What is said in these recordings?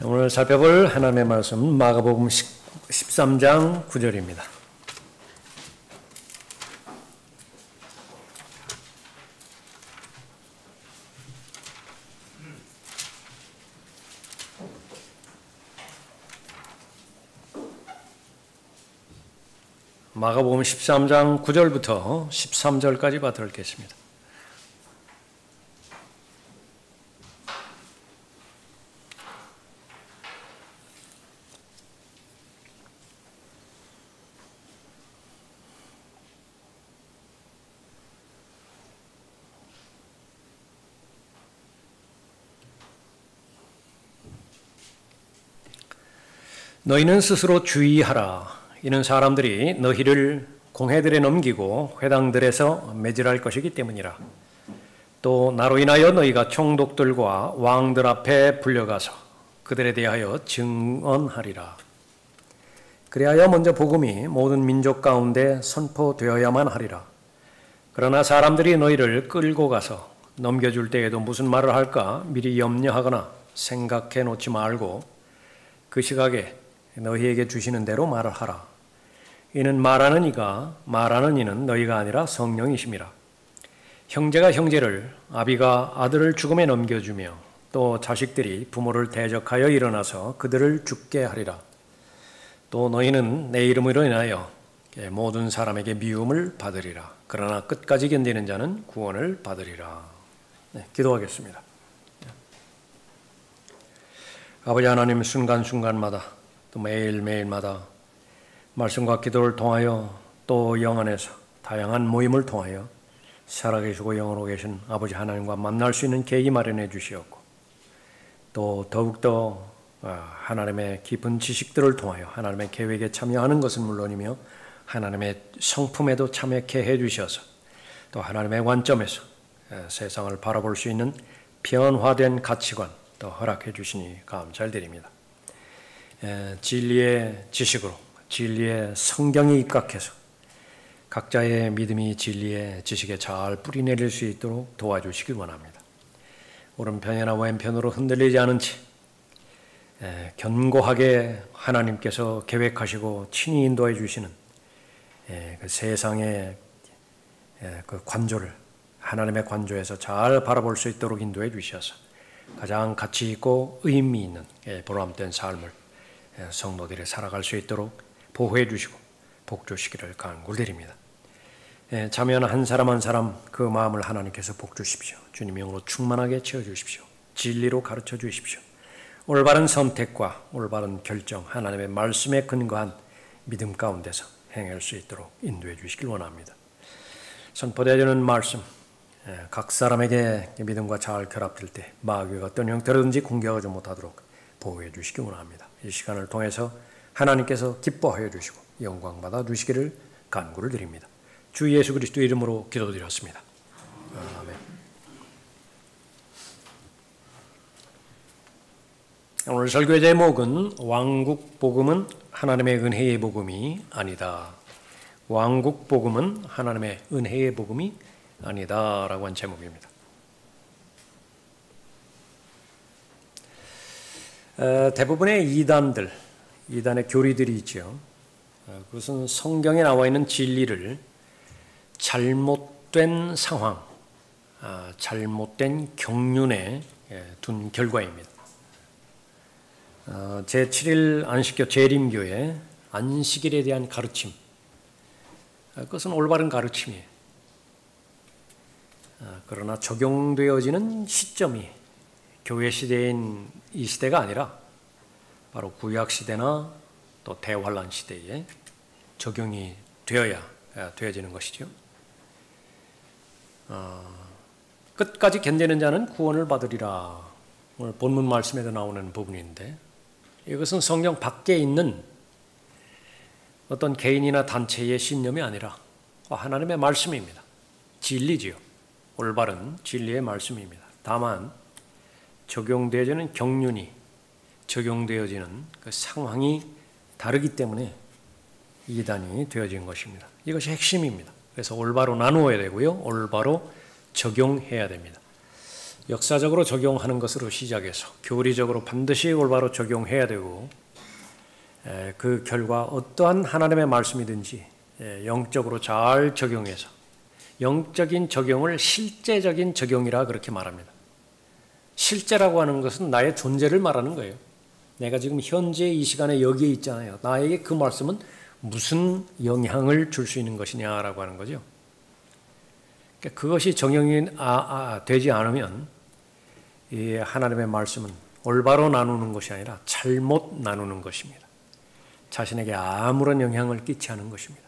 오늘 살펴볼 하나님의 말씀은 마가복음 13장 9절입니다. 마가복음 13장 9절부터 13절까지 받들어 읽겠습니다. 너희는 스스로 주의하라. 이는 사람들이 너희를 공회들에 넘기고 회당들에서 매질할 것이기 때문이라. 또 나로 인하여 너희가 총독들과 왕들 앞에 불려가서 그들에 대하여 증언하리라. 그리하여 먼저 복음이 모든 민족 가운데 선포되어야만 하리라. 그러나 사람들이 너희를 끌고 가서 넘겨줄 때에도 무슨 말을 할까 미리 염려하거나 생각해 놓지 말고 그 시각에 너희에게 주시는 대로 말을 하라. 이는 말하는 이는 너희가 아니라 성령이심이라. 형제가 형제를, 아비가 아들을 죽음에 넘겨주며 또 자식들이 부모를 대적하여 일어나서 그들을 죽게 하리라. 또 너희는 내 이름으로 인하여 모든 사람에게 미움을 받으리라. 그러나 끝까지 견디는 자는 구원을 받으리라. 기도하겠습니다. 아버지 하나님, 순간순간마다 또 매일매일마다 말씀과 기도를 통하여 또 영안에서 다양한 모임을 통하여 살아계시고 영으로 계신 아버지 하나님과 만날 수 있는 계기 마련해 주시었고 또 더욱더 하나님의 깊은 지식들을 통하여 하나님의 계획에 참여하는 것은 물론이며 하나님의 성품에도 참여케 해 주셔서 또 하나님의 관점에서 세상을 바라볼 수 있는 변화된 가치관 또 허락해 주시니 감사드립니다. 진리의 지식으로 진리의 성경에 입각해서 각자의 믿음이 진리의 지식에 잘 뿌리내릴 수 있도록 도와주시길 원합니다. 오른편이나 왼편으로 흔들리지 않은 채 견고하게 하나님께서 계획하시고 친히 인도해 주시는 그 세상의 그 관조를 하나님의 관조에서 잘 바라볼 수 있도록 인도해 주셔서 가장 가치 있고 의미 있는 보람된 삶을 성도들이 살아갈 수 있도록 보호해 주시고 복주시기를 간구드립니다. 참여하는 한 사람 한 사람 그 마음을 하나님께서 복주십시오. 주님 영으로 충만하게 채워주십시오. 진리로 가르쳐 주십시오. 올바른 선택과 올바른 결정, 하나님의 말씀에 근거한 믿음 가운데서 행할 수 있도록 인도해 주시길 원합니다. 선포되어지는 말씀, 각 사람에게 믿음과 잘 결합될 때 마귀가 어떤 형태로든지 공격하지 못하도록 보호해 주시기 원합니다. 이 시간을 통해서 하나님께서 기뻐하여 주시고 영광받아 주시기를 간구를 드립니다. 주 예수 그리스도 이름으로 기도드렸습니다. 아멘. 오늘 설교의 제목은 왕국 복음은 하나님의 은혜의 복음이 아니다. 왕국 복음은 하나님의 은혜의 복음이 아니다 라고 한 제목입니다. 대부분의 이단의 교리들이 있죠. 그것은 성경에 나와 있는 진리를 잘못된 상황, 잘못된 경륜에 둔 결과입니다. 제7일 안식교 재림교의 안식일에 대한 가르침, 그것은 올바른 가르침이에요. 그러나 적용되어지는 시점이 교회 시대인 이 시대가 아니라 바로 구약 시대나 또 대환란 시대에 적용이 되어지는 것이죠. 끝까지 견디는 자는 구원을 받으리라. 오늘 본문 말씀에도 나오는 부분인데 이것은 성경 밖에 있는 어떤 개인이나 단체의 신념이 아니라 하나님의 말씀입니다. 진리지요. 올바른 진리의 말씀입니다. 다만 적용되어지는 경륜이 적용되어지는 그 상황이 다르기 때문에 이단이 되어진 것입니다. 이것이 핵심입니다. 그래서 올바로 나누어야 되고요. 올바로 적용해야 됩니다. 역사적으로 적용하는 것으로 시작해서 교리적으로 반드시 올바로 적용해야 되고 그 결과 어떠한 하나님의 말씀이든지 영적으로 잘 적용해서 영적인 적용을 실제적인 적용이라 그렇게 말합니다. 실제라고 하는 것은 나의 존재를 말하는 거예요. 내가 지금 현재 이 시간에 여기에 있잖아요. 나에게 그 말씀은 무슨 영향을 줄 수 있는 것이냐라고 하는 거죠. 그것이 적용이 되지 않으면 이 하나님의 말씀은 올바로 나누는 것이 아니라 잘못 나누는 것입니다. 자신에게 아무런 영향을 끼치지 않은 것입니다.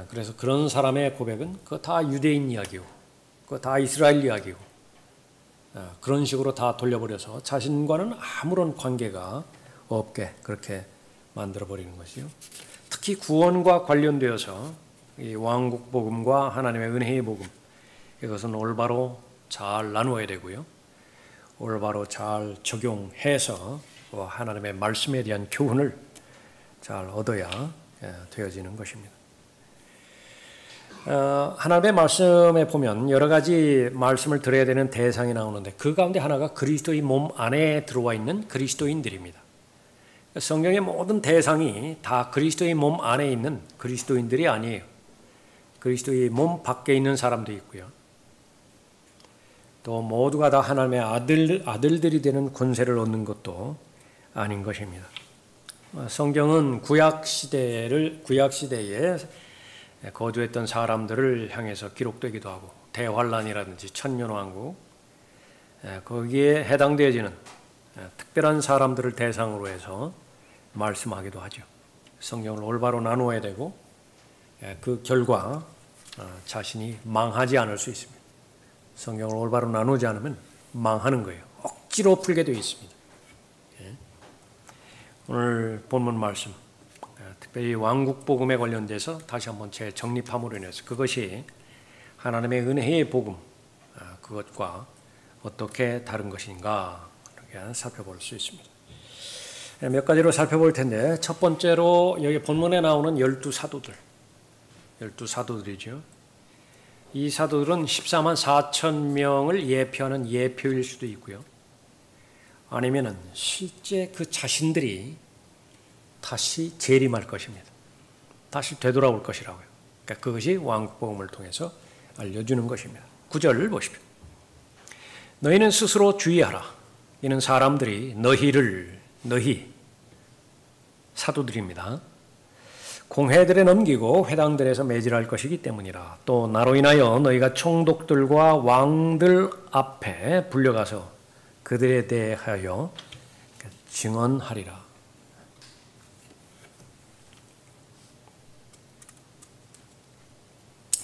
그래서 그런 사람의 고백은 그거 다 유대인 이야기고 그거 다 이스라엘 이야기고 그런 식으로 다 돌려버려서 자신과는 아무런 관계가 없게 그렇게 만들어버리는 것이요. 특히 구원과 관련되어서 이 왕국 복음과 하나님의 은혜의 복음 이것은 올바로 잘 나누어야 되고요. 올바로 잘 적용해서 하나님의 말씀에 대한 교훈을 잘 얻어야 되어지는 것입니다. 하나님의 말씀에 보면 여러 가지 말씀을 들어야 되는 대상이 나오는데 그 가운데 하나가 그리스도의 몸 안에 들어와 있는 그리스도인들입니다. 성경의 모든 대상이 다 그리스도의 몸 안에 있는 그리스도인들이 아니에요. 그리스도의 몸 밖에 있는 사람도 있고요. 또 모두가 다 하나님의 아들들이 되는 권세를 얻는 것도 아닌 것입니다. 성경은 구약 시대에 거주했던 사람들을 향해서 기록되기도 하고 대환란이라든지 천년왕국 거기에 해당되어지는 특별한 사람들을 대상으로 해서 말씀하기도 하죠. 성경을 올바로 나누어야 되고 그 결과 자신이 망하지 않을 수 있습니다. 성경을 올바로 나누지 않으면 망하는 거예요. 억지로 풀게 되어 있습니다. 오늘 본문 말씀 특별히 왕국 복음에 관련돼서 다시 한번 재정립함으로 인해서 그것이 하나님의 은혜의 복음 그것과 어떻게 다른 것인가 이렇게 살펴볼 수 있습니다. 몇 가지로 살펴볼 텐데 첫 번째로 여기 본문에 나오는 12사도들 12사도들이죠. 이 사도들은 14만 4천 명을 예표하는 예표일 수도 있고요. 아니면은 실제 그 자신들이 다시 재림할 것입니다. 다시 되돌아올 것이라고요. 그러니까 그것이 왕국복음을 통해서 알려주는 것입니다. 9절을 보십시오. 너희는 스스로 주의하라. 이는 사람들이 너희 사도들입니다. 공회들에 넘기고 회당들에서 매질할 것이기 때문이라. 또 나로 인하여 너희가 총독들과 왕들 앞에 불려가서 그들에 대하여 증언하리라.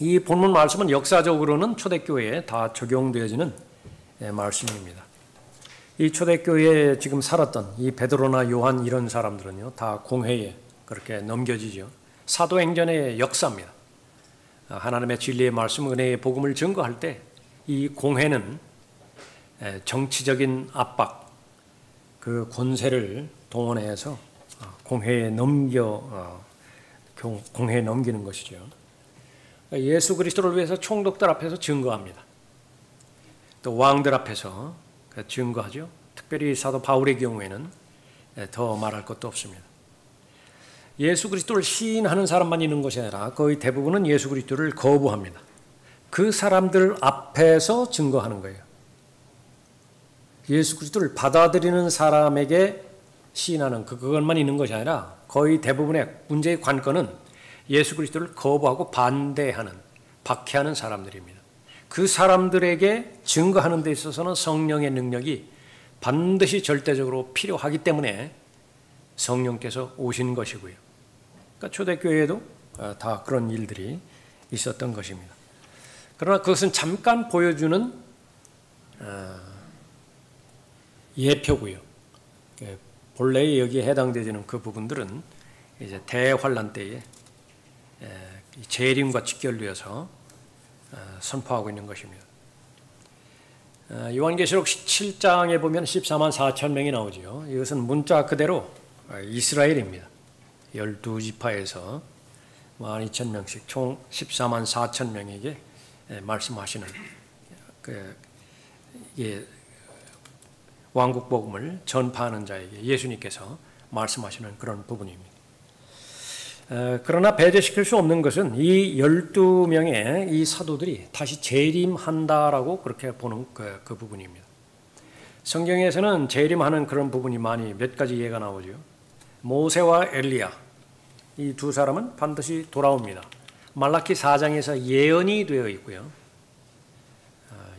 이 본문 말씀은 역사적으로는 초대교회에 다 적용되어지는 말씀입니다. 이 초대교회에 지금 살았던 이 베드로나 요한 이런 사람들은요, 다 공회에 그렇게 넘겨지죠. 사도행전의 역사입니다. 하나님의 진리의 말씀, 은혜의 복음을 증거할 때 이 공회는 정치적인 압박, 그 권세를 동원해서 공회에 넘기는 것이죠. 예수 그리스도를 위해서 총독들 앞에서 증거합니다. 또 왕들 앞에서 증거하죠. 특별히 사도 바울의 경우에는 더 말할 것도 없습니다. 예수 그리스도를 시인하는 사람만 있는 것이 아니라 거의 대부분은 예수 그리스도를 거부합니다. 그 사람들 앞에서 증거하는 거예요. 예수 그리스도를 받아들이는 사람에게 시인하는 그것만 있는 것이 아니라 거의 대부분의 문제의 관건은 예수 그리스도를 거부하고 반대하는, 박해하는 사람들입니다. 그 사람들에게 증거하는 데 있어서는 성령의 능력이 반드시 절대적으로 필요하기 때문에 성령께서 오신 것이고요. 그러니까 초대교회에도 다 그런 일들이 있었던 것입니다. 그러나 그것은 잠깐 보여주는 예표고요. 본래 여기에 해당되는 그 부분들은 이제 대환란 때에 재림과 직결되어서 선포하고 있는 것입니다. 요한계시록 17장에 보면 14만 4천 명이 나오죠. 이것은 문자 그대로 이스라엘입니다. 12지파에서 12,000명씩 총 14만 4천 명에게 말씀하시는 이게 왕국 복음을 전파하는 자에게 예수님께서 말씀하시는 그런 부분입니다. 그러나 배제시킬 수 없는 것은 이 12명의 이 사도들이 다시 재림한다라고 그렇게 보는 그 부분입니다. 성경에서는 재림하는 그런 부분이 많이 몇 가지 예가 나오죠. 모세와 엘리야, 이 두 사람은 반드시 돌아옵니다. 말라키 4장에서 예언이 되어 있고요.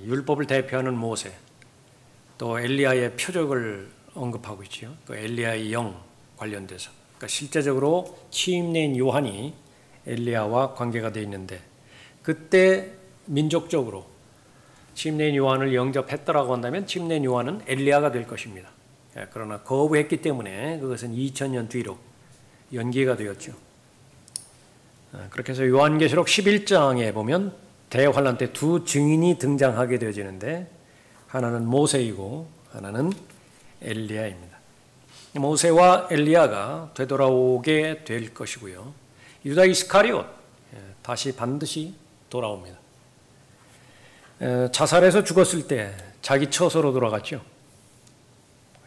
율법을 대표하는 모세, 또 엘리야의 표적을 언급하고 있죠. 또 엘리야의 영 관련돼서. 그러니까 실제적으로 취임된 요한이 엘리야와 관계가 되어 있는데, 그때 민족적으로 취임된 요한을 영접했더라고 한다면 취임된 요한은 엘리야가 될 것입니다. 그러나 거부했기 때문에 그것은 2000년 뒤로 연기가 되었죠. 그렇게 해서 요한계시록 11장에 보면 대환란 때 두 증인이 등장하게 되어지는데, 하나는 모세이고 하나는 엘리야입니다. 모세와 엘리야가 되돌아오게 될 것이고요. 유다 이스카리옷 다시 반드시 돌아옵니다. 자살해서 죽었을 때 자기 처소로 돌아갔죠.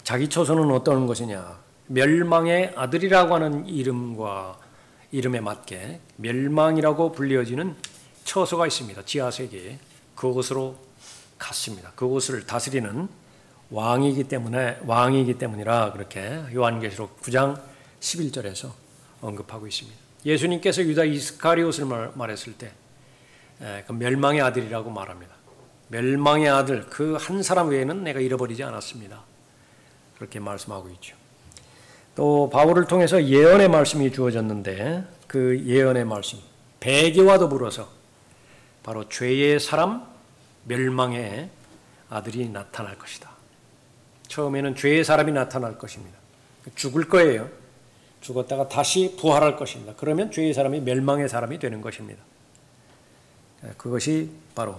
자기 처소는 어떤 것이냐? 멸망의 아들이라고 하는 이름에 맞게 멸망이라고 불려지는 처소가 있습니다. 지하세계에. 그곳으로 갔습니다. 그곳을 다스리는 왕이기 때문이라 그렇게 요한계시록 9장 11절에서 언급하고 있습니다. 예수님께서 유다 이스카리옷을 말했을 때 그 멸망의 아들이라고 말합니다. 멸망의 아들, 그 한 사람 외에는 내가 잃어버리지 않았습니다. 그렇게 말씀하고 있죠. 또 바울을 통해서 예언의 말씀이 주어졌는데, 그 예언의 말씀, 배교와 더불어서 바로 죄의 사람, 멸망의 아들이 나타날 것이다. 처음에는 죄의 사람이 나타날 것입니다. 죽을 거예요. 죽었다가 다시 부활할 것입니다. 그러면 죄의 사람이 멸망의 사람이 되는 것입니다. 그것이 바로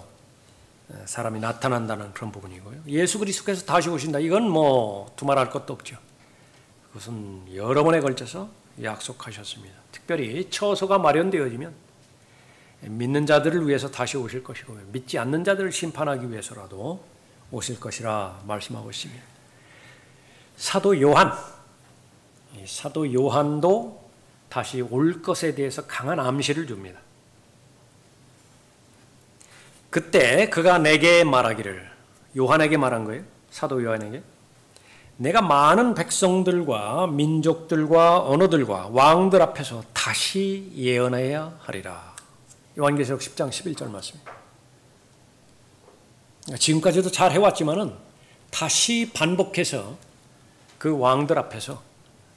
사람이 나타난다는 그런 부분이고요. 예수 그리스도께서 다시 오신다. 이건 뭐 두말할 것도 없죠. 그것은 여러 번에 걸쳐서 약속하셨습니다. 특별히 처소가 마련되어지면 믿는 자들을 위해서 다시 오실 것이고, 믿지 않는 자들을 심판하기 위해서라도 오실 것이라 말씀하고 있습니다. 사도 요한도 다시 올 것에 대해서 강한 암시를 줍니다. 그때 그가 내게 말하기를, 요한에게 말한 거예요. 사도 요한에게. 내가 많은 백성들과 민족들과 언어들과 왕들 앞에서 다시 예언해야 하리라. 요한계시록 10장 11절 말씀입니다. 지금까지도 잘 해왔지만은 다시 반복해서 그 왕들 앞에서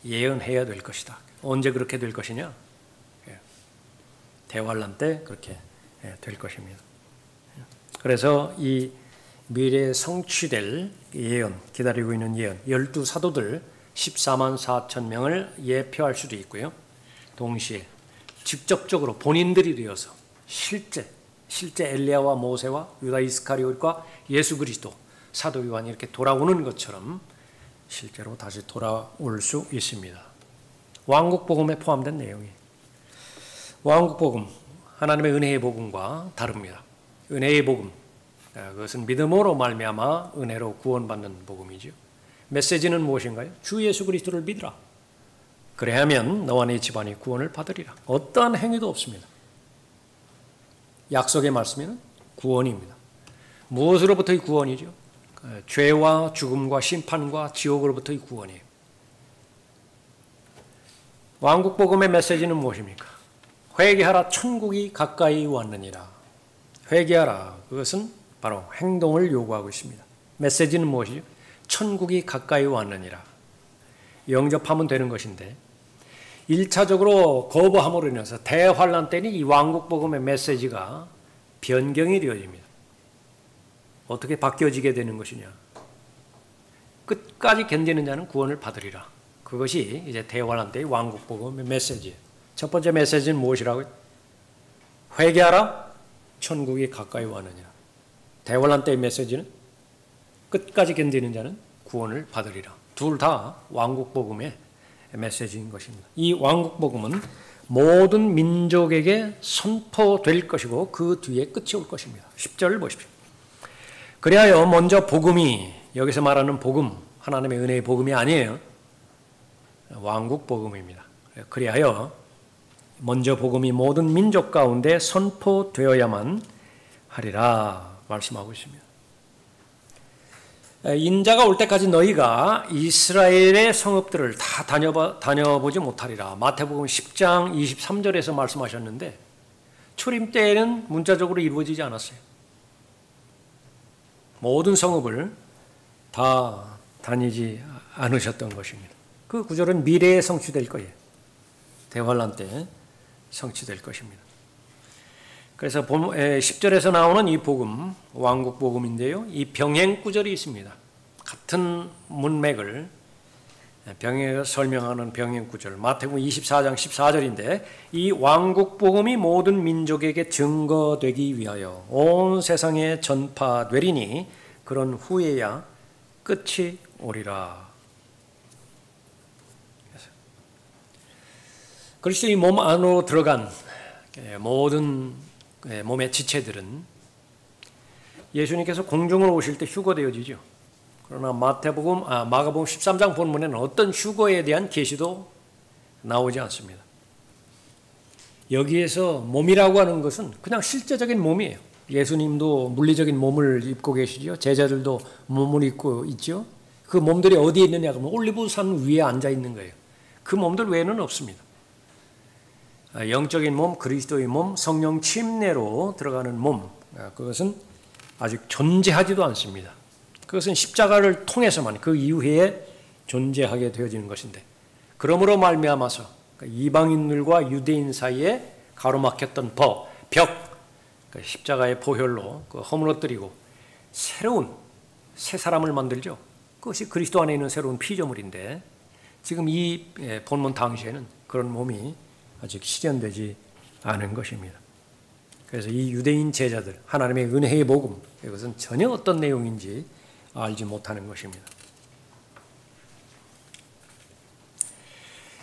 예언해야 될 것이다. 언제 그렇게 될 것이냐? 대환란 때 그렇게 될 것입니다. 그래서 이 미래에 성취될 예언, 기다리고 있는 예언, 12사도들 14만 4천 명을 예표할 수도 있고요. 동시에 직접적으로 본인들이 되어서 실제 엘리야와 모세와 유다 이스카리옷과 예수 그리스도, 사도 요한이 이렇게 돌아오는 것처럼 실제로 다시 돌아올 수 있습니다. 왕국 복음에 포함된 내용이, 왕국 복음, 하나님의 은혜의 복음과 다릅니다. 은혜의 복음, 그것은 믿음으로 말미암아 은혜로 구원받는 복음이죠. 메시지는 무엇인가요? 주 예수 그리스도를 믿으라. 그래야면 너와 네 집안이 구원을 받으리라. 어떠한 행위도 없습니다. 약속의 말씀에는 구원입니다. 무엇으로부터의 구원이죠? 죄와 죽음과 심판과 지옥으로부터의 구원이에요. 왕국 복음의 메시지는 무엇입니까? 회개하라, 천국이 가까이 왔느니라. 회개하라, 그것은 바로 행동을 요구하고 있습니다. 메시지는 무엇이죠? 천국이 가까이 왔느니라. 영접하면 되는 것인데, 1차적으로 거부함으로 인해서 대환란 때는 이 왕국 복음의 메시지가 변경이 되어집니다. 어떻게 바뀌어지게 되는 것이냐? 끝까지 견디는 자는 구원을 받으리라. 그것이 이제 대환란 때의 왕국 복음의 메시지예요. 첫 번째 메시지는 무엇이라고요? 회개하라, 천국이 가까이 왔느니라. 대환란 때의 메시지는 끝까지 견디는 자는 구원을 받으리라. 둘 다 왕국 복음의 메시지인 것입니다. 이 왕국 복음은 모든 민족에게 선포될 것이고 그 뒤에 끝이 올 것입니다. 10절을 보십시오. 그리하여 먼저 복음이, 여기서 말하는 복음, 하나님의 은혜의 복음이 아니에요. 왕국 복음입니다. 그리하여 먼저 복음이 모든 민족 가운데 선포되어야만 하리라 말씀하고 있습니다. 인자가 올 때까지 너희가 이스라엘의 성읍들을 다 다녀보지 못하리라. 마태복음 10장 23절에서 말씀하셨는데 초림 때에는 문자적으로 이루어지지 않았어요. 모든 성읍을 다 다니지 않으셨던 것입니다. 그 구절은 미래에 성취될 거예요. 대환란 때 성취될 것입니다. 그래서 10절에서 나오는 이 복음, 왕국 복음인데요. 이 병행 구절이 있습니다. 같은 문맥을 병행해서 설명하는 병행 구절. 마태복음 24장 14절인데 이 왕국 복음이 모든 민족에게 증거되기 위하여 온 세상에 전파되리니 그런 후에야 끝이 오리라. 그리스도의 몸 안으로 들어간 모든 몸의 지체들은 예수님께서 공중으로 오실 때 휴거되어지죠. 그러나 마가복음 13장 본문에는 어떤 휴거에 대한 계시도 나오지 않습니다. 여기에서 몸이라고 하는 것은 그냥 실제적인 몸이에요. 예수님도 물리적인 몸을 입고 계시죠. 제자들도 몸을 입고 있죠. 그 몸들이 어디에 있느냐 하면 올리브산 위에 앉아 있는 거예요. 그 몸들 외에는 없습니다. 영적인 몸, 그리스도의 몸, 성령 침례로 들어가는 몸, 그것은 아직 존재하지도 않습니다. 그것은 십자가를 통해서만 그 이후에 존재하게 되어지는 것인데, 그러므로 말미암아서 이방인들과 유대인 사이에 가로막혔던 벽, 십자가의 보혈로 허물어뜨리고 새로운 새 사람을 만들죠. 그것이 그리스도 안에 있는 새로운 피조물인데 지금 이 본문 당시에는 그런 몸이 아직 실현되지 않은 것입니다. 그래서 이 유대인 제자들, 하나님의 은혜의 복음, 이것은 전혀 어떤 내용인지 알지 못하는 것입니다.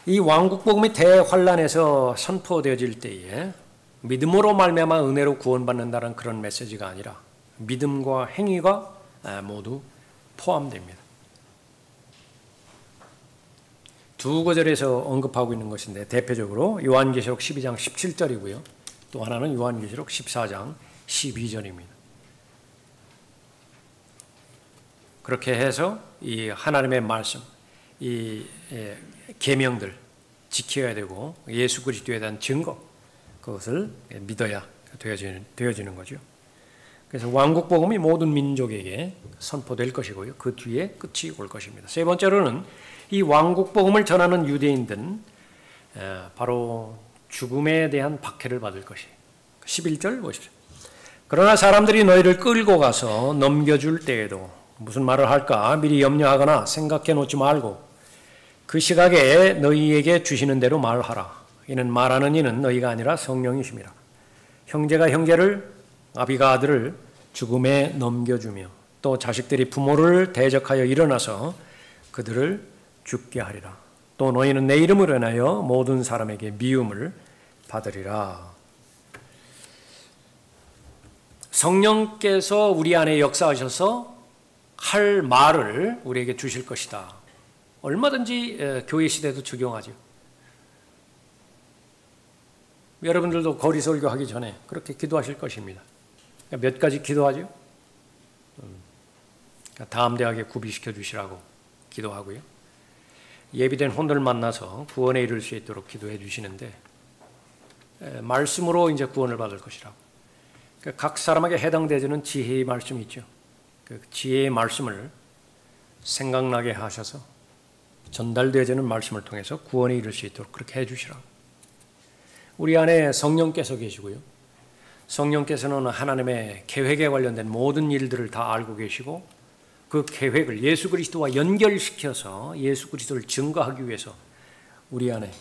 이 왕국 복음이 대환란에서 선포되어질 때에 믿음으로 말미암아 은혜로 구원받는다는 그런 메시지가 아니라 믿음과 행위가 모두 포함됩니다. 두 구절에서 언급하고 있는 것인데 대표적으로 요한계시록 12장 17절이고요. 또 하나는 요한계시록 14장 12절입니다. 그렇게 해서 이 하나님의 말씀, 이 계명들 지켜야 되고 예수 그리스도에 대한 증거, 그것을 믿어야 되어지는 거죠. 그래서 왕국 복음이 모든 민족에게 선포될 것이고요. 그 뒤에 끝이 올 것입니다. 세 번째로는 이 왕국 복음을 전하는 유대인들은 바로 죽음에 대한 박해를 받을 것이에요. 11절 보십시오. 그러나 사람들이 너희를 끌고 가서 넘겨줄 때에도 무슨 말을 할까 미리 염려하거나 생각해 놓지 말고 그 시각에 너희에게 주시는 대로 말하라. 이는 말하는 이는 너희가 아니라 성령이심이라. 형제가 형제를, 아비가 아들을 죽음에 넘겨주며 또 자식들이 부모를 대적하여 일어나서 그들을 죽게 하리라. 또 너희는 내 이름으로 인하여 모든 사람에게 미움을 받으리라. 성령께서 우리 안에 역사하셔서 할 말을 우리에게 주실 것이다. 얼마든지 교회 시대도 적용하죠. 여러분들도 거리 설교하기 전에 그렇게 기도하실 것입니다. 몇 가지 기도하죠. 다음 대학에 구비시켜 주시라고 기도하고요. 예비된 혼들 만나서 구원에 이를 수 있도록 기도해 주시는데 말씀으로 이제 구원을 받을 것이라고. 각 사람에게 해당되는 지혜의 말씀이 있죠. 그 지혜의 말씀을 생각나게 하셔서 전달되어지는 말씀을 통해서 구원에 이를 수 있도록 그렇게 해 주시라고. 우리 안에 성령께서 계시고요. 성령께서는 하나님의 계획에 관련된 모든 일들을 다 알고 계시고 그 계획을 예수 그리스도와 연결시켜서 예수 그리스도를 증거하기 위해서 우리 안에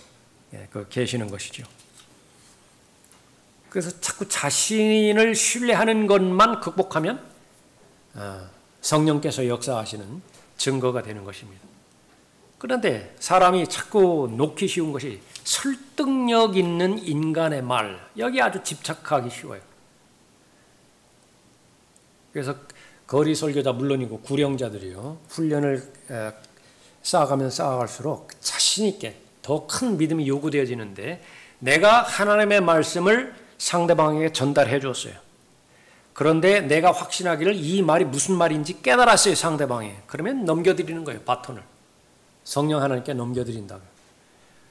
계시는 것이죠. 그래서 자꾸 자신을 신뢰하는 것만 극복하면 성령께서 역사하시는 증거가 되는 것입니다. 그런데 사람이 자꾸 놓기 쉬운 것이 설득력 있는 인간의 말, 여기 아주 집착하기 쉬워요. 그래서 거리 설교자 물론이고 구령자들이요. 훈련을 쌓아가면 쌓아갈수록 자신 있게 더 큰 믿음이 요구되어지는데 내가 하나님의 말씀을 상대방에게 전달해 줬어요. 그런데 내가 확신하기를 이 말이 무슨 말인지 깨달았어요, 상대방이. 그러면 넘겨드리는 거예요, 바톤을. 성령 하나님께 넘겨드린다고.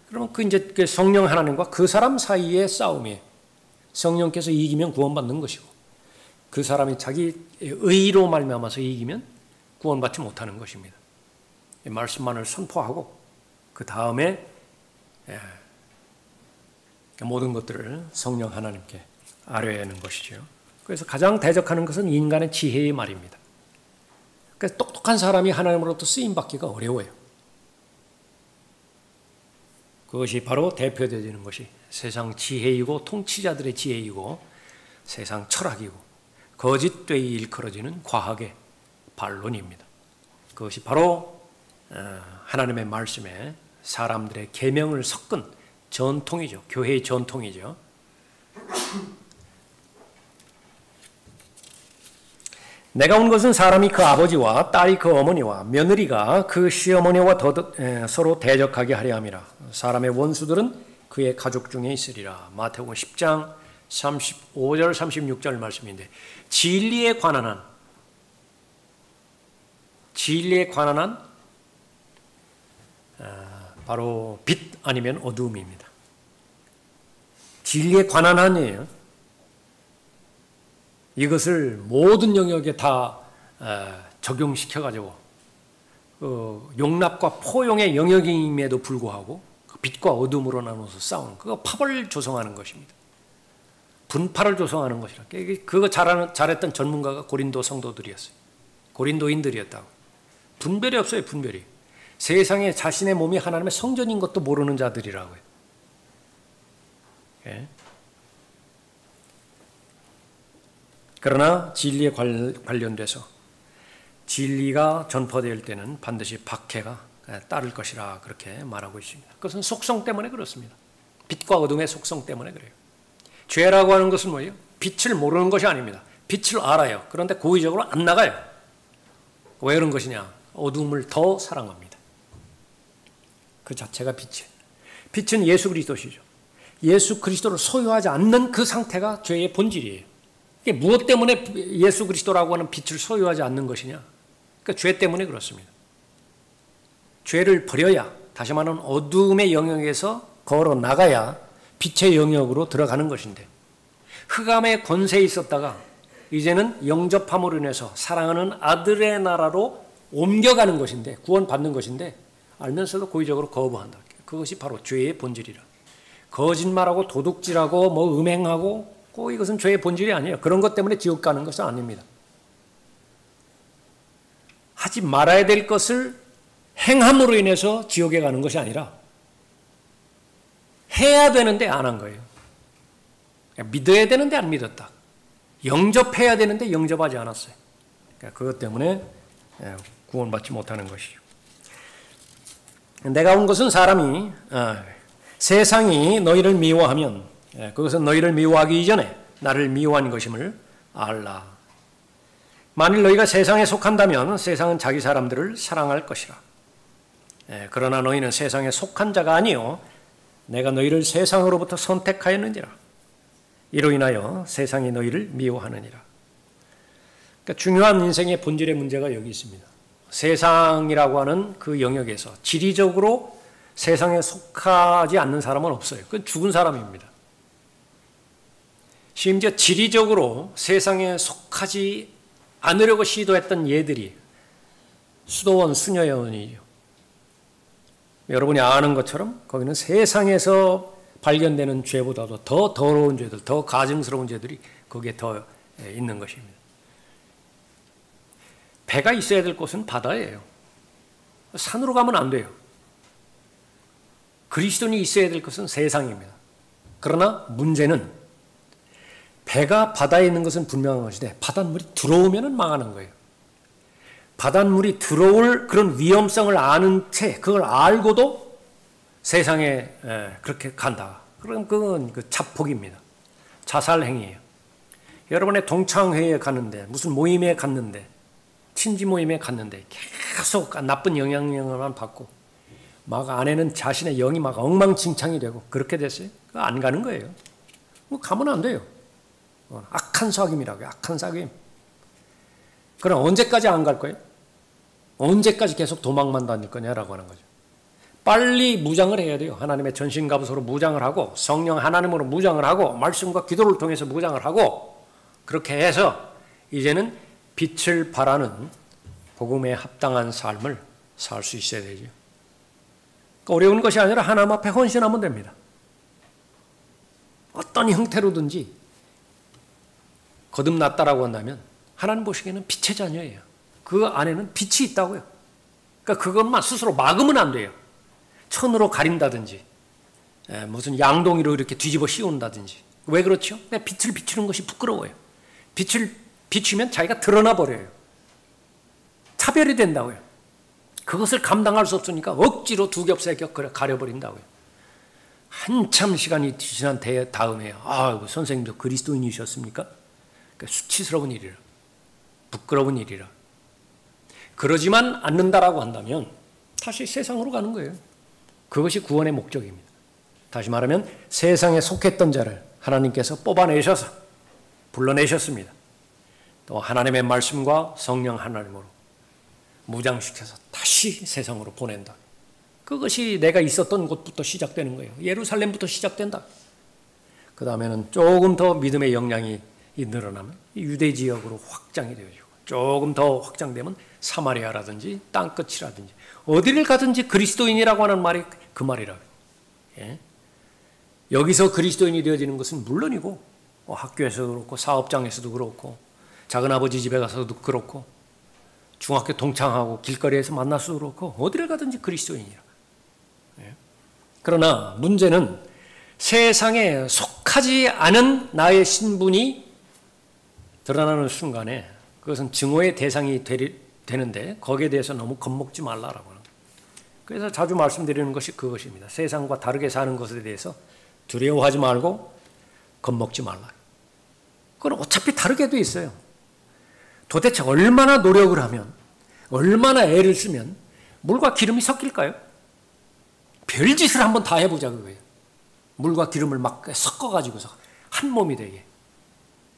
그러면 이제 그 성령 하나님과 그 사람 사이의 싸움이에요. 성령께서 이기면 구원받는 것이고 그 사람이 자기 의로 말미암아서 이기면 구원받지 못하는 것입니다. 이 말씀만을 선포하고 그 다음에 모든 것들을 성령 하나님께 아뢰는 것이죠. 그래서 가장 대적하는 것은 인간의 지혜의 말입니다. 그래서 똑똑한 사람이 하나님으로부터 쓰임받기가 어려워요. 그것이 바로 대표되는 것이 세상 지혜이고 통치자들의 지혜이고 세상 철학이고 거짓되이 일컬어지는 과학의 반론입니다. 그것이 바로 하나님의 말씀에 사람들의 계명을 섞은 전통이죠. 교회의 전통이죠. 내가 온 것은 사람이 그 아버지와 딸이 그 어머니와 며느리가 그 시어머니와 서로 대적하게 하려 함이라. 사람의 원수들은 그의 가족 중에 있으리라. 마태복음 10장 35절 36절 말씀인데 진리에 관한 한 바로 빛 아니면 어두움입니다. 진리에 관한 한이에요. 이것을 모든 영역에 다 적용시켜가지고 용납과 포용의 영역임에도 불구하고 빛과 어둠으로 나눠서 싸우는 그거 파벌을 조성하는 것입니다. 분파를 조성하는 것이라. 그거 잘했던 전문가가 고린도 성도들이었어요. 고린도인들이었다고. 분별이 없어요. 분별이. 세상에 자신의 몸이 하나님의 성전인 것도 모르는 자들이라고요. 예. 그러나 진리에 관련돼서 진리가 전파될 때는 반드시 박해가 따를 것이라 그렇게 말하고 있습니다. 그것은 속성 때문에 그렇습니다. 빛과 어둠의 속성 때문에 그래요. 죄라고 하는 것은 뭐예요? 빛을 모르는 것이 아닙니다. 빛을 알아요. 그런데 고의적으로 안 나가요. 왜 그런 것이냐? 어둠을 더 사랑합니다. 그 자체가 빛이에요. 빛은 예수 그리스도시죠. 예수 그리스도를 소유하지 않는 그 상태가 죄의 본질이에요. 무엇 때문에 예수 그리스도라고 하는 빛을 소유하지 않는 것이냐? 그러니까 죄 때문에 그렇습니다. 죄를 버려야, 다시 말하면 어둠의 영역에서 걸어 나가야 빛의 영역으로 들어가는 것인데 흑암의 권세에 있었다가 이제는 영접함으로 인해서 사랑하는 아들의 나라로 옮겨가는 것인데 구원받는 것인데 알면서도 고의적으로 거부한다. 그것이 바로 죄의 본질이라. 거짓말하고 도둑질하고 뭐 음행하고 꼭 이것은 죄의 본질이 아니에요. 그런 것 때문에 지옥 가는 것은 아닙니다. 하지 말아야 될 것을 행함으로 인해서 지옥에 가는 것이 아니라 해야 되는데 안 한 거예요. 믿어야 되는데 안 믿었다. 영접해야 되는데 영접하지 않았어요. 그것 때문에 구원받지 못하는 것이죠. 내가 온 것은 사람이 세상이 너희를 미워하면 그것은 너희를 미워하기 이전에 나를 미워한 것임을 알라. 만일 너희가 세상에 속한다면 세상은 자기 사람들을 사랑할 것이라. 그러나 너희는 세상에 속한 자가 아니요 내가 너희를 세상으로부터 선택하였느니라. 이로 인하여 세상이 너희를 미워하느니라. 그러니까 중요한 인생의 본질의 문제가 여기 있습니다. 세상이라고 하는 그 영역에서 지리적으로 세상에 속하지 않는 사람은 없어요. 그건 죽은 사람입니다. 심지어 지리적으로 세상에 속하지 않으려고 시도했던 예들이 수도원, 수녀원이죠. 여러분이 아는 것처럼 거기는 세상에서 발견되는 죄보다도 더 더러운 죄들, 더 가증스러운 죄들이 거기에 더 있는 것입니다. 배가 있어야 될 곳은 바다예요. 산으로 가면 안 돼요. 그리스도인이 있어야 될 것은 세상입니다. 그러나 문제는 배가 바다에 있는 것은 분명한 것인데 바닷물이 들어오면 망하는 거예요. 바닷물이 들어올 그런 위험성을 아는 채 그걸 알고도 세상에 그렇게 간다. 그럼 그건 그 자폭입니다. 자살 행위예요. 여러분의 동창회에 갔는데 무슨 모임에 갔는데 친지 모임에 갔는데 계속 나쁜 영향력만 받고 막 안에는 자신의 영이 막 엉망진창이 되고 그렇게 됐어요. 안 가는 거예요. 뭐 가면 안 돼요. 악한 사귐이라고요. 악한 사귐. 그럼 언제까지 안 갈 거예요? 언제까지 계속 도망만 다닐 거냐라고 하는 거죠. 빨리 무장을 해야 돼요. 하나님의 전신갑옷으로 무장을 하고 성령 하나님으로 무장을 하고 말씀과 기도를 통해서 무장을 하고 그렇게 해서 이제는 빛을 발하는 복음에 합당한 삶을 살 수 있어야 되죠. 그러니까 어려운 것이 아니라 하나님 앞에 헌신하면 됩니다. 어떤 형태로든지 거듭났다라고 한다면 하나님 보시기에는 빛의 자녀예요. 그 안에는 빛이 있다고요. 그러니까 그것만 스스로 막으면 안 돼요. 천으로 가린다든지 무슨 양동이로 이렇게 뒤집어 씌운다든지. 왜 그렇죠? 그냥 빛을 비추는 것이 부끄러워요. 빛을 비추면 자기가 드러나 버려요. 차별이 된다고요. 그것을 감당할 수 없으니까 억지로 두 겹, 세 겹 가려버린다고요. 한참 시간이 지난 다음에 선생님도 그리스도인이셨습니까? 그러니까 수치스러운 일이라. 부끄러운 일이라. 그러지만 않는다라고 한다면 다시 세상으로 가는 거예요. 그것이 구원의 목적입니다. 다시 말하면 세상에 속했던 자를 하나님께서 뽑아내셔서 불러내셨습니다. 또 하나님의 말씀과 성령 하나님으로 무장시켜서 다시 세상으로 보낸다. 그것이 내가 있었던 곳부터 시작되는 거예요. 예루살렘부터 시작된다. 그 다음에는 조금 더 믿음의 역량이 늘어나면 유대 지역으로 확장이 되어지고 조금 더 확장되면 사마리아라든지 땅끝이라든지 어디를 가든지 그리스도인이라고 하는 말이 그 말이라고요. 예? 여기서 그리스도인이 되어지는 것은 물론이고 학교에서도 그렇고 사업장에서도 그렇고 작은아버지 집에 가서도 그렇고 중학교 동창하고 길거리에서 만나서도 그렇고 어디를 가든지 그리스도인이라. 예? 그러나 문제는 세상에 속하지 않은 나의 신분이 드러나는 순간에 그것은 증오의 대상이 되는데 거기에 대해서 너무 겁먹지 말라라고 하는 거예요. 그래서 자주 말씀드리는 것이 그것입니다. 세상과 다르게 사는 것에 대해서 두려워하지 말고 겁먹지 말라. 그건 어차피 다르게 돼 있어요. 도대체 얼마나 노력을 하면 얼마나 애를 쓰면 물과 기름이 섞일까요? 별짓을 한번 다 해보자 그거예요. 물과 기름을 막 섞어가지고서 한 몸이 되게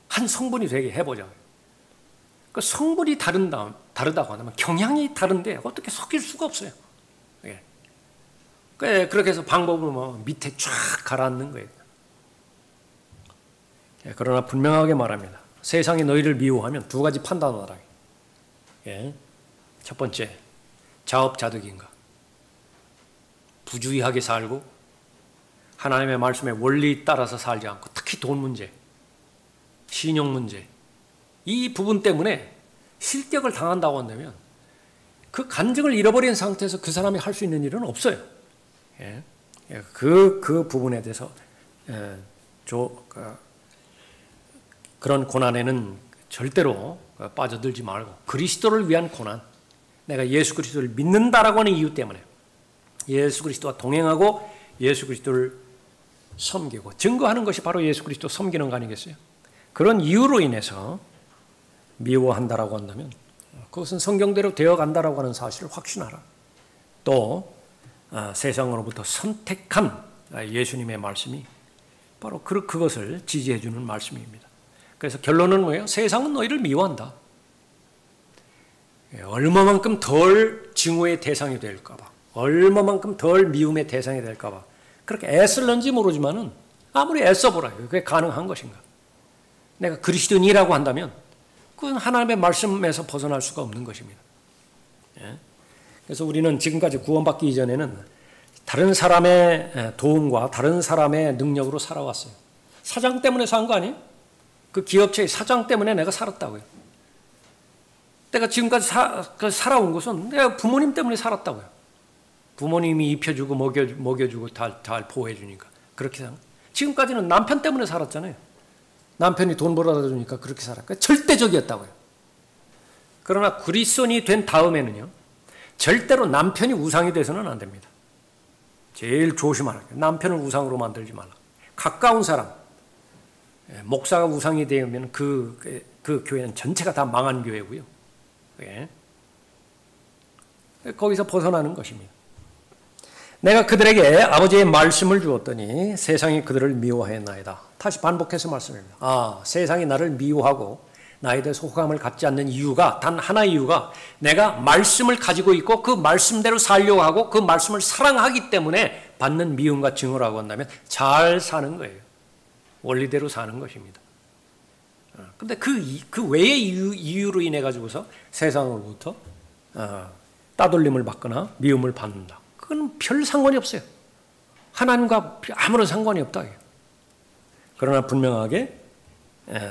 한 성분이 되게 해보자. 그 성분이 다르다고 하면 경향이 다른데 어떻게 섞일 수가 없어요. 예. 그렇게 해서 방법은 뭐 밑에 쫙 가라앉는 거예요. 예. 그러나 분명하게 말합니다. 세상이 너희를 미워하면 두 가지 판단을 하라. 예. 첫 번째, 자업자득인가. 부주의하게 살고 하나님의 말씀의 원리 따라서 살지 않고 특히 돈 문제, 신용 문제 이 부분 때문에 실격을 당한다고 한다면 그 간증을 잃어버린 상태에서 그 사람이 할 수 있는 일은 없어요. 예. 그 부분에 대해서 그런 고난에는 절대로 빠져들지 말고 그리스도를 위한 고난, 내가 예수 그리스도를 믿는다라고 하는 이유 때문에 예수 그리스도와 동행하고 예수 그리스도를 섬기고 증거하는 것이 바로 예수 그리스도 섬기는 거 아니겠어요? 그런 이유로 인해서 미워한다라고 한다면 그것은 성경대로 되어간다라고 하는 사실을 확신하라. 또 세상으로부터 선택한 예수님의 말씀이 바로 그것을 지지해 주는 말씀입니다. 그래서 결론은 뭐예요? 세상은 너희를 미워한다. 얼마만큼 덜 증오의 대상이 될까 봐, 얼마만큼 덜 미움의 대상이 될까 봐 그렇게 애쓸는지 모르지만은 아무리 애써보라. 그게 가능한 것인가? 내가 그리스도인이라고 한다면 그건 하나님의 말씀에서 벗어날 수가 없는 것입니다. 예? 그래서 우리는 지금까지 구원받기 이전에는 다른 사람의 도움과 다른 사람의 능력으로 살아왔어요. 사장 때문에 산 거 아니에요? 그 기업체의 사장 때문에 내가 살았다고요. 내가 지금까지 살아온 것은 내가 부모님 때문에 살았다고요. 부모님이 입혀주고 먹여주고 잘 보호해주니까 그렇게 산. 지금까지는 남편 때문에 살았잖아요. 남편이 돈 벌어다 주니까 그렇게 살았고 절대적이었다고요. 그러나 그리스도인이 된 다음에는요. 절대로 남편이 우상이 돼서는 안 됩니다. 제일 조심하라. 남편을 우상으로 만들지 말라. 가까운 사람, 목사가 우상이 되면 그 교회는 전체가 다 망한 교회고요. 예. 거기서 벗어나는 것입니다. 내가 그들에게 아버지의 말씀을 주었더니 세상이 그들을 미워하였나이다. 다시 반복해서 말씀합니다. 세상이 나를 미워하고 나에 대해서 호감을 갖지 않는 이유가 단 하나의 이유가 내가 말씀을 가지고 있고 그 말씀대로 살려고 하고 그 말씀을 사랑하기 때문에 받는 미움과 증오라고 한다면 잘 사는 거예요. 원리대로 사는 것입니다. 근데 그 외의 이유로 인해 가지고서 세상으로부터 따돌림을 받거나 미움을 받는다. 그건 별 상관이 없어요. 하나님과 아무런 상관이 없다. 그러나 분명하게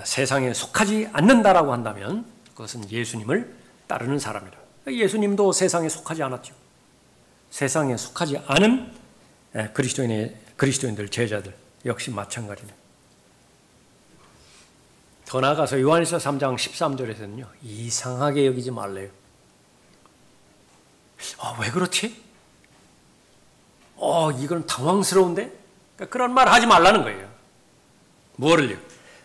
세상에 속하지 않는다라고 한다면 그것은 예수님을 따르는 사람이다. 예수님도 세상에 속하지 않았죠. 세상에 속하지 않은 그리스도인들, 제자들 역시 마찬가지입니다. 더 나아가서 요한일서 3장 13절에서는요. 이상하게 여기지 말래요. 왜 그렇지? 이건 당황스러운데? 그런 말 하지 말라는 거예요. 뭐를요?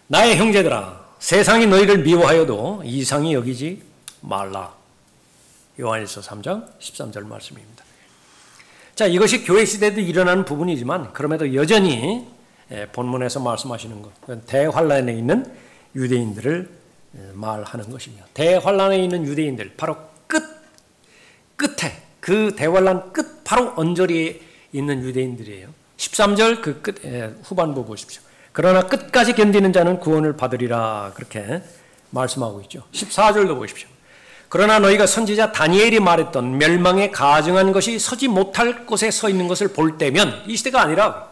나의 형제들아, 세상이 너희를 미워하여도 이상히 여기지 말라. 요한일서 3장 13절 말씀입니다. 자, 이것이 교회 시대에도 일어나는 부분이지만 그럼에도 여전히 본문에서 말씀하시는 것, 대환란에 있는 유대인들을 말하는 것입니다. 대환란에 있는 유대인들, 바로 끝에 그 대환란 끝 바로 언저리에 있는 유대인들이에요. 13절 그 끝 후반부 보십시오. 그러나 끝까지 견디는 자는 구원을 받으리라 그렇게 말씀하고 있죠. 14절도 보십시오. 그러나 너희가 선지자 다니엘이 말했던 멸망에 가증한 것이 서지 못할 곳에 서 있는 것을 볼 때면 이 시대가 아니라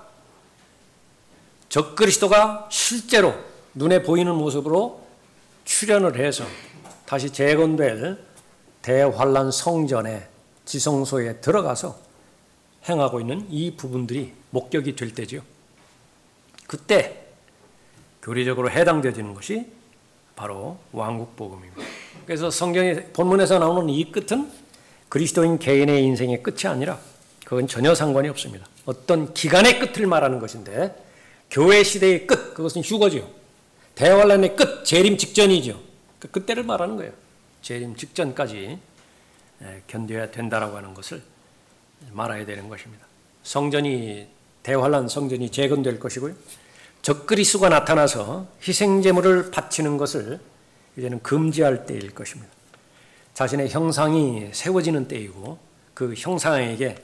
적그리스도가 실제로 눈에 보이는 모습으로 출현을 해서 다시 재건될 대환란 성전의 지성소에 들어가서 행하고 있는 이 부분들이 목격이 될 때죠. 그때 교리적으로 해당되어지는 것이 바로 왕국복음입니다. 그래서 성경의 본문에서 나오는 이 끝은 그리스도인 개인의 인생의 끝이 아니라 그건 전혀 상관이 없습니다. 어떤 기간의 끝을 말하는 것인데 교회 시대의 끝, 그것은 휴거죠. 대환란의 끝, 재림 직전이죠. 그때를 말하는 거예요. 재림 직전까지 견뎌야 된다라고 하는 것을 말아야 되는 것입니다. 성전이 대환란 성전이 재건될 것이고요. 적그리스도가 나타나서 희생제물을 바치는 것을 이제는 금지할 때일 것입니다. 자신의 형상이 세워지는 때이고 그 형상에게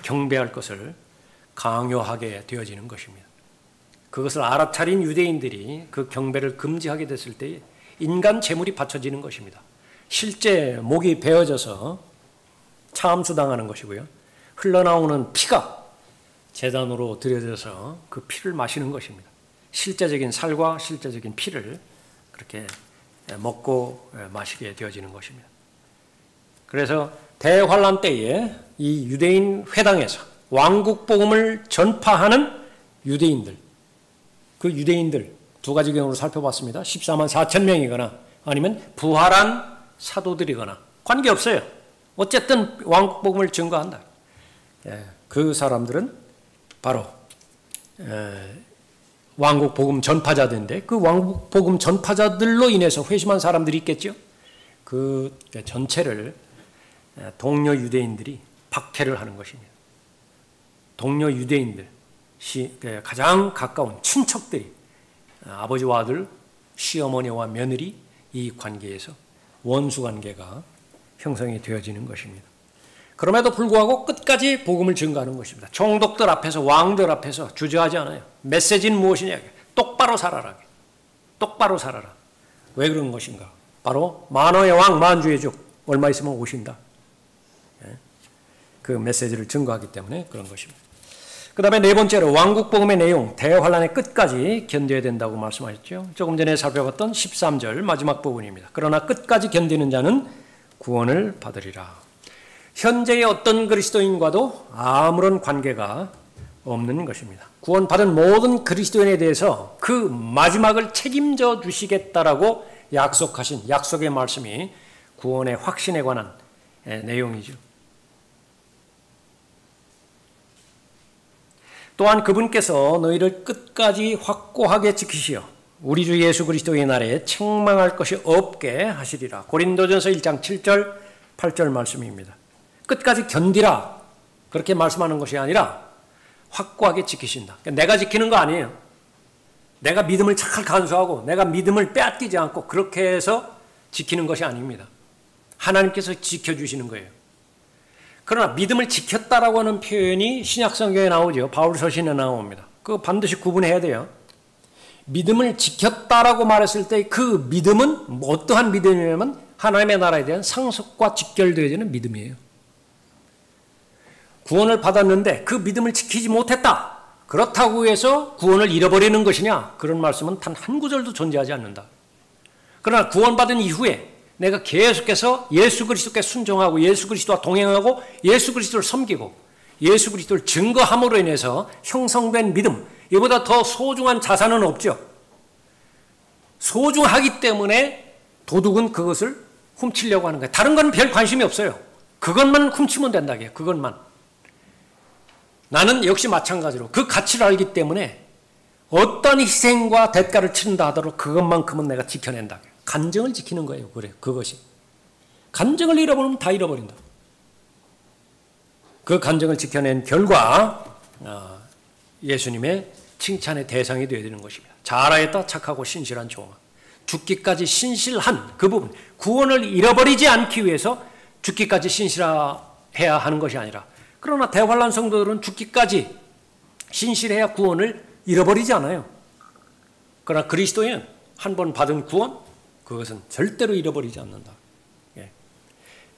경배할 것을 강요하게 되어지는 것입니다. 그것을 알아차린 유대인들이 그 경배를 금지하게 됐을 때 인간 제물이 바쳐지는 것입니다. 실제 목이 베어져서 참수당하는 것이고요. 흘러나오는 피가 제단으로 들여져서 그 피를 마시는 것입니다. 실제적인 살과 실제적인 피를 그렇게 먹고 마시게 되어지는 것입니다. 그래서 대환란 때에 이 유대인 회당에서 왕국복음을 전파하는 유대인들, 그 유대인들 두 가지 경우로 살펴봤습니다. 14만 4천 명이거나 아니면 부활한 사도들이거나 관계없어요. 어쨌든 왕국복음을 증거한다. 그 사람들은 바로 왕국복음 전파자들인데 그 왕국복음 전파자들로 인해서 회심한 사람들이 있겠죠. 그 전체를 동료 유대인들이 박해를 하는 것입니다. 동료 유대인들, 가장 가까운 친척들이 아버지와 아들, 시어머니와 며느리 이 관계에서 원수 관계가 형성이 되어지는 것입니다. 그럼에도 불구하고 끝까지 복음을 증거하는 것입니다. 총독들 앞에서 왕들 앞에서 주저하지 않아요. 메시지는 무엇이냐? 똑바로 살아라. 똑바로 살아라. 왜 그런 것인가? 바로 만왕의 왕 만주의 주 얼마 있으면 오신다. 그 메시지를 증거하기 때문에 그런 것입니다. 그 다음에 네 번째로 왕국복음의 내용, 대환란의 끝까지 견뎌야 된다고 말씀하셨죠. 조금 전에 살펴봤던 13절 마지막 부분입니다. 그러나 끝까지 견디는 자는 구원을 받으리라. 현재의 어떤 그리스도인과도 아무런 관계가 없는 것입니다. 구원받은 모든 그리스도인에 대해서 그 마지막을 책임져 주시겠다라고 약속하신 약속의 말씀이 구원의 확신에 관한 내용이죠. 또한 그분께서 너희를 끝까지 확고하게 지키시어 우리 주 예수 그리스도의 날에 책망할 것이 없게 하시리라. 고린도전서 1장 7절 8절 말씀입니다. 끝까지 견디라 그렇게 말씀하는 것이 아니라 확고하게 지키신다. 내가 지키는 거 아니에요. 내가 믿음을 잘 간수하고 내가 믿음을 빼앗기지 않고 그렇게 해서 지키는 것이 아닙니다. 하나님께서 지켜주시는 거예요. 그러나 믿음을 지켰다라고 하는 표현이 신약성경에 나오죠. 바울 서신에 나옵니다. 그거 반드시 구분해야 돼요. 믿음을 지켰다라고 말했을 때 그 믿음은 어떠한 믿음이냐면 하나님의 나라에 대한 상속과 직결되어지는 믿음이에요. 구원을 받았는데 그 믿음을 지키지 못했다. 그렇다고 해서 구원을 잃어버리는 것이냐? 그런 말씀은 단 한 구절도 존재하지 않는다. 그러나 구원받은 이후에 내가 계속해서 예수 그리스도께 순종하고 예수 그리스도와 동행하고 예수 그리스도를 섬기고 예수 그리스도를 증거함으로 인해서 형성된 믿음, 이보다 더 소중한 자산은 없죠. 소중하기 때문에 도둑은 그것을 훔치려고 하는 거예요. 다른 건 별 관심이 없어요. 그것만 훔치면 된다고요. 그것만. 나는 역시 마찬가지로 그 가치를 알기 때문에 어떤 희생과 대가를 치른다 하더라도 그것만큼은 내가 지켜낸다. 간증을 지키는 거예요. 그래, 그것이. 간증을 잃어버리면 다 잃어버린다. 그 간증을 지켜낸 결과 예수님의 칭찬의 대상이 되어야 되는 것입니다. 잘하였다 착하고 신실한 종아. 죽기까지 신실한 그 부분, 구원을 잃어버리지 않기 위해서 죽기까지 신실해야 하는 것이 아니라, 그러나 대환란 성도들은 죽기까지 신실해야 구원을 잃어버리지 않아요. 그러나 그리스도인은 한 번 받은 구원, 그것은 절대로 잃어버리지 않는다.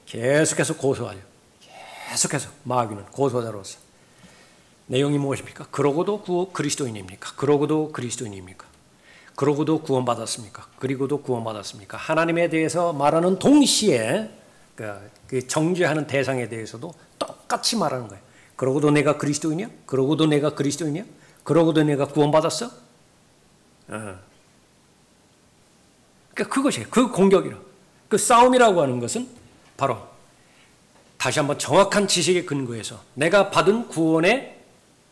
계속해서 고소하죠. 계속해서 마귀는 고소자로서. 내용이 무엇입니까? 그러고도 그리스도인입니까? 그러고도 그리스도인입니까? 그러고도 구원받았습니까? 그리고도 구원받았습니까? 하나님에 대해서 말하는 동시에 그 정죄하는 대상에 대해서도 똑같이 말하는 거예요. 그러고도 내가 그리스도인이야? 그러고도 내가 그리스도인이야? 그러고도 내가 구원받았어? 그러니까 그것이에요. 그 공격이라. 그 싸움이라고 하는 것은 바로 다시 한번 정확한 지식에 근거해서 내가 받은 구원의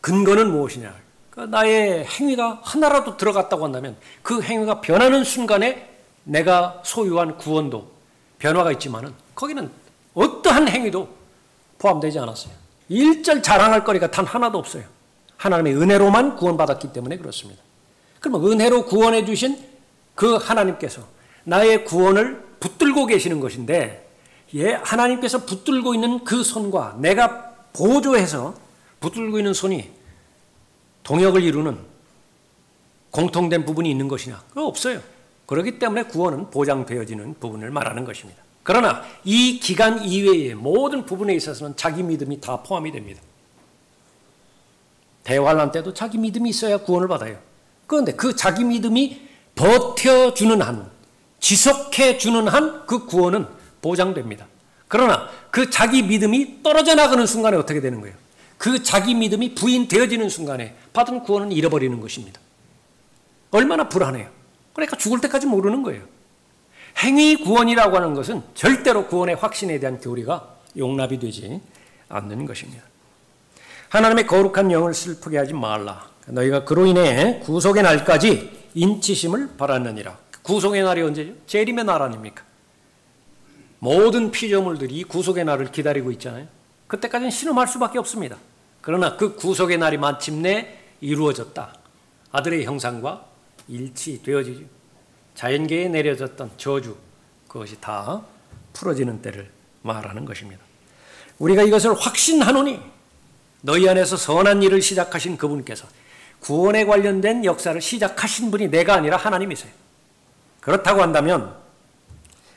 근거는 무엇이냐. 그러니까 나의 행위가 하나라도 들어갔다고 한다면 그 행위가 변하는 순간에 내가 소유한 구원도 변화가 있지만은 거기는 어떠한 행위도 포함되지 않았어요. 일절 자랑할 거리가 단 하나도 없어요. 하나님의 은혜로만 구원받았기 때문에 그렇습니다. 그러면 은혜로 구원해 주신 그 하나님께서 나의 구원을 붙들고 계시는 것인데, 하나님께서 붙들고 있는 그 손과 내가 보조해서 붙들고 있는 손이 동역을 이루는 공통된 부분이 있는 것이냐? 그거 없어요. 그렇기 때문에 구원은 보장되어지는 부분을 말하는 것입니다. 그러나 이 기간 이외의 모든 부분에 있어서는 자기 믿음이 다 포함이 됩니다. 대환란 때도 자기 믿음이 있어야 구원을 받아요. 그런데 그 자기 믿음이 버텨주는 한, 지속해주는 한 그 구원은 보장됩니다. 그러나 그 자기 믿음이 떨어져 나가는 순간에 어떻게 되는 거예요? 그 자기 믿음이 부인되어지는 순간에 받은 구원은 잃어버리는 것입니다. 얼마나 불안해요. 그러니까 죽을 때까지 모르는 거예요. 행위 구원이라고 하는 것은 절대로 구원의 확신에 대한 교리가 용납이 되지 않는 것입니다. 하나님의 거룩한 영을 슬프게 하지 말라. 너희가 그로 인해 구속의 날까지 인치심을 바랐느니라. 구속의 날이 언제죠? 재림의 날 아닙니까? 모든 피조물들이 이 구속의 날을 기다리고 있잖아요. 그때까지는 신음할 수밖에 없습니다. 그러나 그 구속의 날이 마침내 이루어졌다. 아들의 형상과 일치되어지죠. 자연계에 내려졌던 저주, 그것이 다 풀어지는 때를 말하는 것입니다. 우리가 이것을 확신하노니 너희 안에서 선한 일을 시작하신 그분께서 구원에 관련된 역사를 시작하신 분이 내가 아니라 하나님이세요. 그렇다고 한다면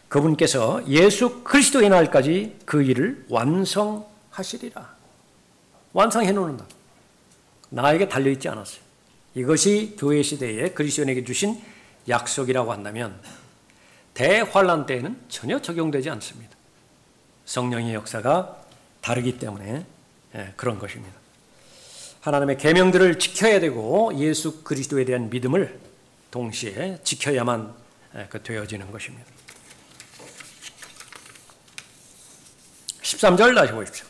그분께서 예수 그리스도의 날까지 그 일을 완성하시리라. 완성해 놓는다. 나에게 달려있지 않았어요. 이것이 교회 시대에 그리스도인에게 주신 약속이라고 한다면 대환란 때에는 전혀 적용되지 않습니다. 성령의 역사가 다르기 때문에 그런 것입니다. 하나님의 계명들을 지켜야 되고 예수 그리스도에 대한 믿음을 동시에 지켜야만 되어지는 것입니다. 13절 다시 보십시오.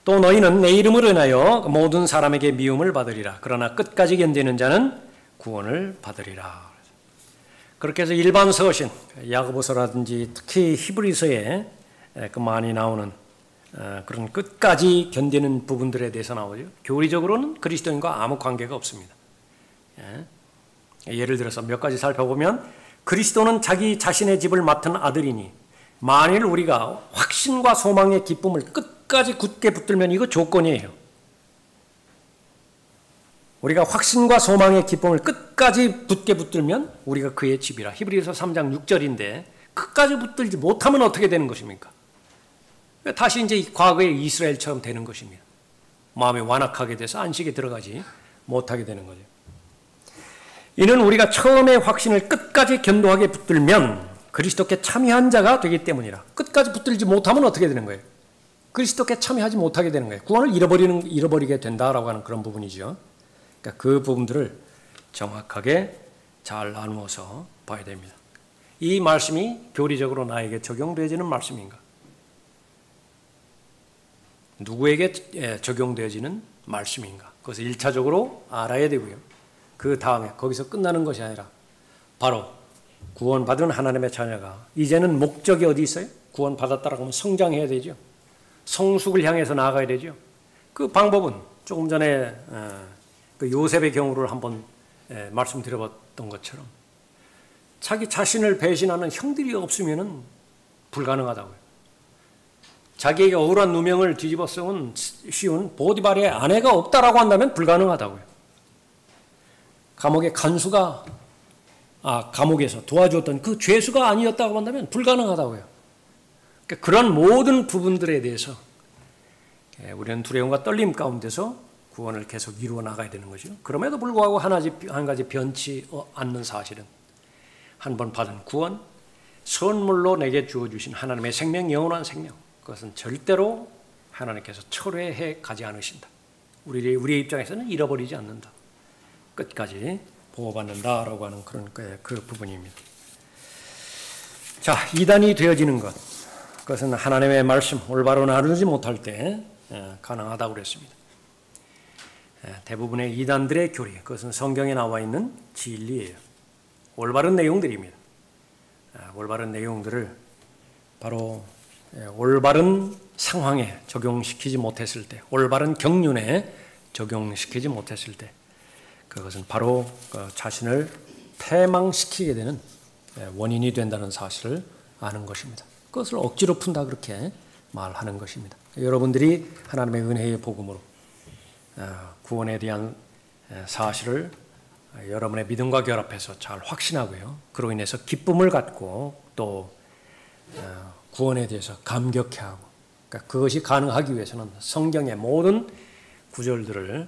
또 너희는 내 이름을 인하여 모든 사람에게 미움을 받으리라. 그러나 끝까지 견디는 자는 구원을 받으리라. 그렇게 해서 일반 서신, 야고보서라든지 특히 히브리서에 그 많이 나오는 그런 끝까지 견디는 부분들에 대해서 나오죠. 교리적으로는 그리스도인과 아무 관계가 없습니다. 예를 들어서 몇 가지 살펴보면 그리스도는 자기 자신의 집을 맡은 아들이니 만일 우리가 확신과 소망의 기쁨을 끝까지 굳게 붙들면 이거 조건이에요. 우리가 확신과 소망의 기쁨을 끝까지 굳게 붙들면 우리가 그의 집이라. 히브리서 3장 6절인데 끝까지 붙들지 못하면 어떻게 되는 것입니까? 다시 이제 과거의 이스라엘처럼 되는 것입니다. 마음이 완악하게 돼서 안식에 들어가지 못하게 되는 거죠. 이는 우리가 처음에 확신을 끝까지 견고하게 붙들면 그리스도께 참여한 자가 되기 때문이라. 끝까지 붙들지 못하면 어떻게 되는 거예요? 그리스도께 참여하지 못하게 되는 거예요. 구원을 잃어버리게 된다라고 하는 그런 부분이죠. 그러니까 그 부분들을 정확하게 잘 나누어서 봐야 됩니다. 이 말씀이 교리적으로 나에게 적용되어지는 말씀인가? 누구에게 적용되어지는 말씀인가? 그것을 1차적으로 알아야 되고요. 그 다음에 거기서 끝나는 것이 아니라 바로 구원받은 하나님의 자녀가 이제는 목적이 어디 있어요? 구원받았다라고 하면 성장해야 되죠. 성숙을 향해서 나아가야 되죠. 그 방법은 조금 전에 그 요셉의 경우를 한번 말씀드려봤던 것처럼 자기 자신을 배신하는 형들이 없으면 불가능하다고요. 자기에게 억울한 누명을 뒤집어 씌운 보디발의 아내가 없다라고 한다면 불가능하다고요. 감옥의 간수가 감옥에서 도와주었던 그 죄수가 아니었다고 한다면 불가능하다고요. 그러니까 그런 모든 부분들에 대해서 우리는 두려움과 떨림 가운데서 구원을 계속 이루어 나가야 되는 거죠. 그럼에도 불구하고 한 가지 변치 않는 사실은 한 번 받은 구원, 선물로 내게 주어주신 하나님의 생명, 영원한 생명, 그것은 절대로 하나님께서 철회해 가지 않으신다. 우리의 입장에서는 잃어버리지 않는다. 끝까지 보호받는다라고 하는 그런 그 부분입니다. 자, 이단이 되어지는 것, 그것은 하나님의 말씀 올바로 나누지 못할 때 가능하다고 그랬습니다. 대부분의 이단들의 교리, 그것은 성경에 나와 있는 진리예요. 올바른 내용들입니다. 올바른 내용들을 바로 올바른 상황에 적용시키지 못했을 때, 올바른 경륜에 적용시키지 못했을 때, 그것은 바로 자신을 패망시키게 되는 원인이 된다는 사실을 아는 것입니다. 그것을 억지로 푼다 그렇게 말하는 것입니다. 여러분들이 하나님의 은혜의 복음으로 구원에 대한 사실을 여러분의 믿음과 결합해서 잘 확신하고요. 그로 인해서 기쁨을 갖고 또 구원에 대해서 감격해하고, 그러니까 그것이 가능하기 위해서는 성경의 모든 구절들을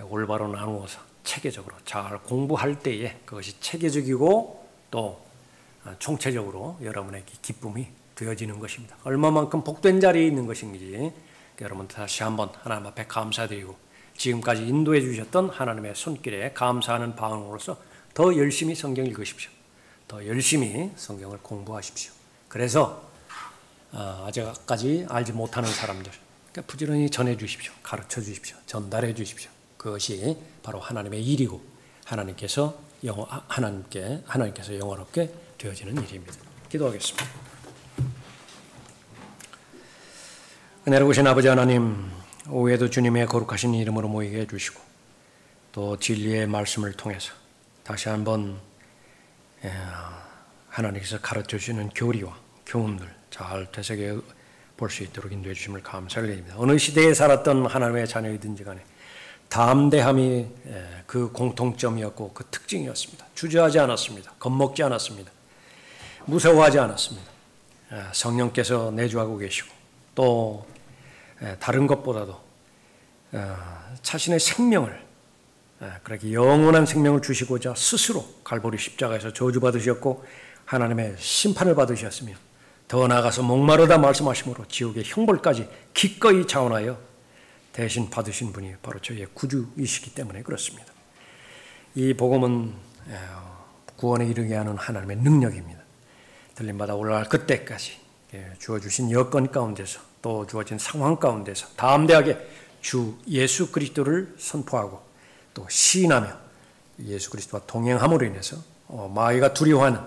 올바로 나누어서 체계적으로 잘 공부할 때에 그것이 체계적이고 또 총체적으로 여러분에게 기쁨이 되어지는 것입니다. 얼마만큼 복된 자리에 있는 것인지 여러분 다시 한번 하나님 앞에 감사드리고 지금까지 인도해 주셨던 하나님의 손길에 감사하는 방으로서 더 열심히 성경 읽으십시오. 더 열심히 성경을 공부하십시오. 그래서 아직까지 알지 못하는 사람들 그러니까 부지런히 전해 주십시오. 가르쳐 주십시오. 전달해 주십시오. 그것이 바로 하나님의 일이고 하나님께서 영원롭게 되어지는 일입니다. 기도하겠습니다. 은혜로우신 아버지 하나님, 오후에도 주님의 거룩하신 이름으로 모이게 해주시고 또 진리의 말씀을 통해서 다시 한번 하나님께서 가르쳐 주시는 교리와 교훈들 잘 되새겨 볼 수 있도록 인도해 주심을 감사를 드립니다. 어느 시대에 살았던 하나님의 자녀이든지 간에 담대함이 그 공통점이었고 그 특징이었습니다. 주저하지 않았습니다. 겁먹지 않았습니다. 무서워하지 않았습니다. 성령께서 내주하고 계시고 또 다른 것보다도 자신의 생명을 그렇게 영원한 생명을 주시고자 스스로 갈보리 십자가에서 저주받으셨고 하나님의 심판을 받으셨으며 더 나아가서 목마르다 말씀하심으로 지옥의 형벌까지 기꺼이 자원하여 대신 받으신 분이 바로 저희의 구주이시기 때문에 그렇습니다. 이 복음은 구원에 이르게 하는 하나님의 능력입니다. 들림받아 올라갈 그때까지 주어주신 여건 가운데서 또 주어진 상황 가운데서 담대하게 주 예수 그리스도를 선포하고 또 시인하며 예수 그리스도와 동행함으로 인해서 마귀가 두려워하는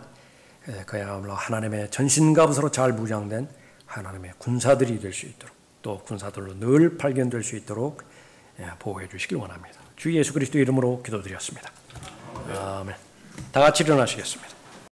그야말로 하나님의 전신갑옷으로 잘 무장된 하나님의 군사들이 될 수 있도록 또 군사들로 늘 발견될 수 있도록 보호해 주시길 원합니다. 주 예수 그리스도 이름으로 기도드렸습니다. 아멘. 다 같이 일어나시겠습니다.